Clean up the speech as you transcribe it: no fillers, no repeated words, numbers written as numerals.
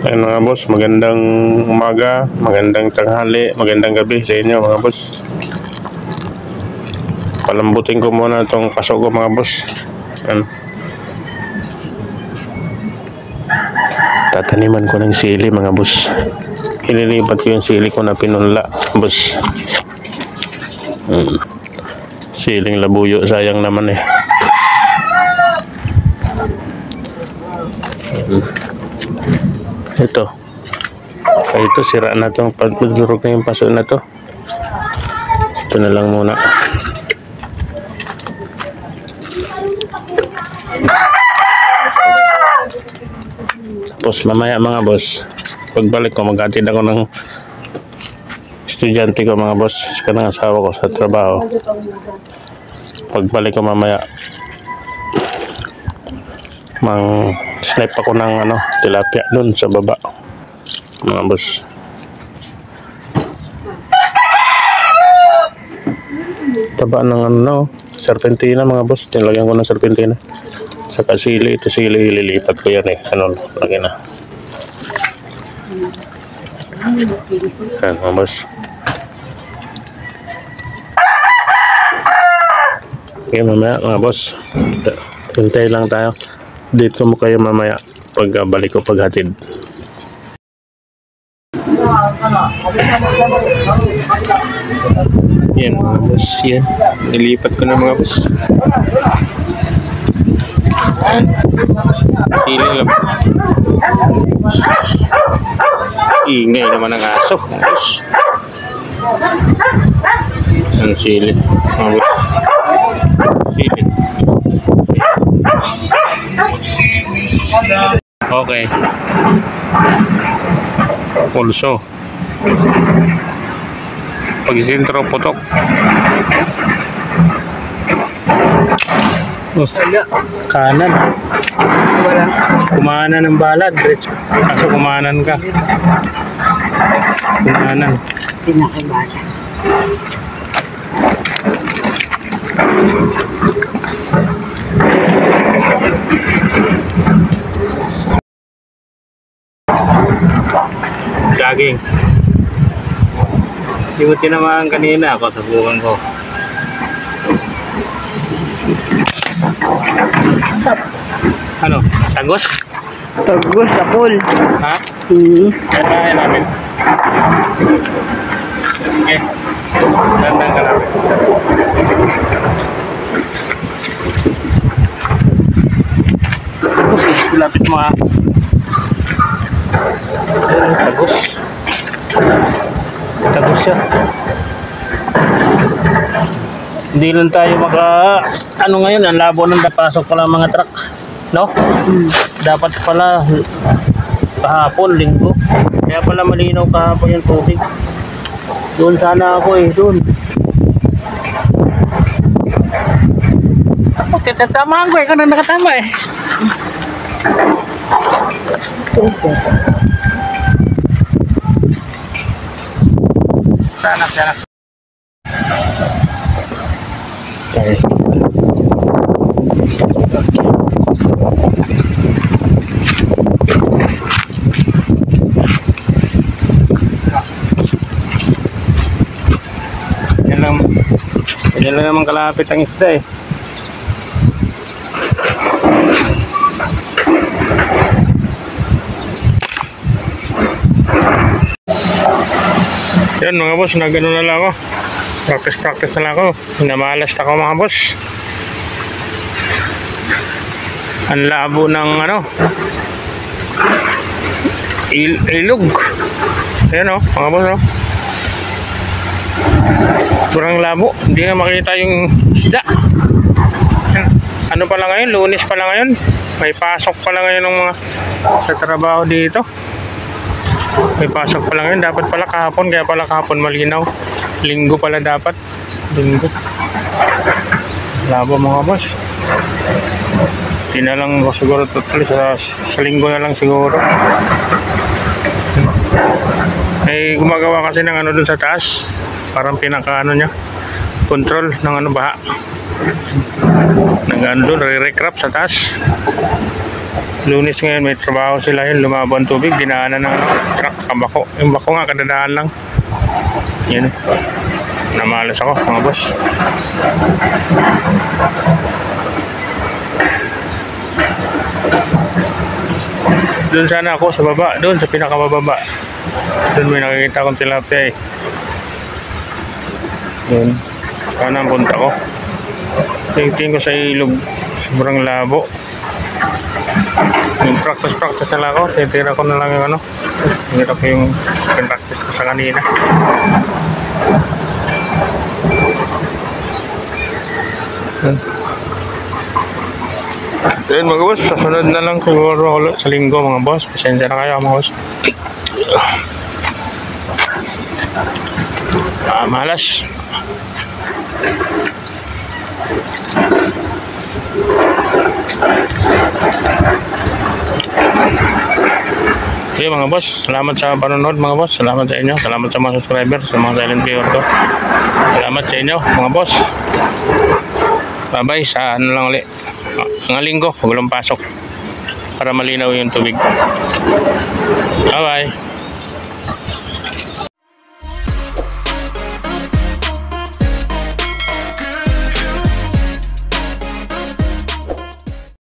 Ayun mga boss, magandang umaga, magandang tanghali, magandang gabi sa inyo mga boss. Palambutin ko muna itong paso ko mga boss. Ayan. Tataniman ko ng sili mga boss. Ililipat ko yung sili ko na pinunla boss. Siling labuyo, sayang naman eh. Ito sira na itong pagdurog na yung paso na to. Ito na lang muna. Tapos mamaya mga boss, pagbalik ko maghatid ako ng estudyante ko mga boss, saka ng asawa ko sa trabaho. Pagbalik ko mamaya, snipe ako ng tilapia dun sa baba mga boss. Taba ng serpentina mga boss, nilagyan ko ng serpentina saka sili. Ito sili, ililipat ko yan eh. Lagi na yan mga boss. Okay, mamaya mga boss, hintay lang tayo dito mo kayo mamaya pagbalik ko paghatid. Yan mga boss, yan nilipat ko na mga boss. Sili lang, ingay naman ang aso mga boss. Ang sili mga boss, sili. Okay. Pulso. Pag-sintro putok. Kanan. Kumanan ng balad. Kaso kumanan ka. Kumanan. Tinakibala. Jogging. Hindi mo tinamaan kanina ako sa bukan ko. Sap. Ano? Tagos? Tagos sa pool. Ha? Kaya namin. Okay. Dandang ka namin. Tagos eh. Lapit mo ha. Tagos. Tagos siya. Hindi lang tayo ngayon, ang labo ng napasok pala mga truck, no? Dapat pala kahapon, linggo. Kaya pala malinaw kahapon yung tubig. Doon sana ako eh, doon. Okay, tatamaan ko eh, kung nakatama eh. Kasi. Sana. Okay. Yan lang naman kalapit ang isda eh. Yan mga boss, nagano na lang ako. Practice na lang ako. Namalas na ako mga boss. Ang labo ng ilog. Ayan mga boss Kurang labo, hindi na makita yung isda. Ano pala ngayon, Lunes pala ngayon. May pasok pala ngayon ng mga sa trabaho dito. May pasok pala ngayon, dapat pala kahapon, kaya pala kahapon malinaw. Linggo pala dapat. Linggo. Labo mga boss. Hindi na lang siguro totally sa linggo na lang siguro. May gumagawa kasi ng dun sa taas. Parang pinaka niya, control ng baha. Nag-andun, re-recrap sa taas. Lunes ngayon, may trabaho sila yun. Lumabo ang tubig, dinaanan ng truck, kabako. Yung bako nga, kadadaan lang. Yan. Namalas ako, mga boss. Doon sana ako sa baba, doon sa pinakababa. Doon may nakikita akong tilapia eh. Yun. Sana ang punta ko. Tingin ko sa ilog. Sobrang labo. Yung practice na lang ako. Titira ko na lang yung ano. Titira ko yung practice ko sa kanina. Yun mga boss, sasunod na lang siguro ulit sa linggo mga boss. Pasensya na kayo mga boss. Malas. Okay mga boss, salamat sa panonood mga boss. Salamat sa inyo, salamat sa mga subscriber, sa mga silent viewer ko. Salamat sa inyo mga boss. Bye bye, sa ano lang ulit. Ang linggo, walang pasok para malinaw yung tubig. Bye bye.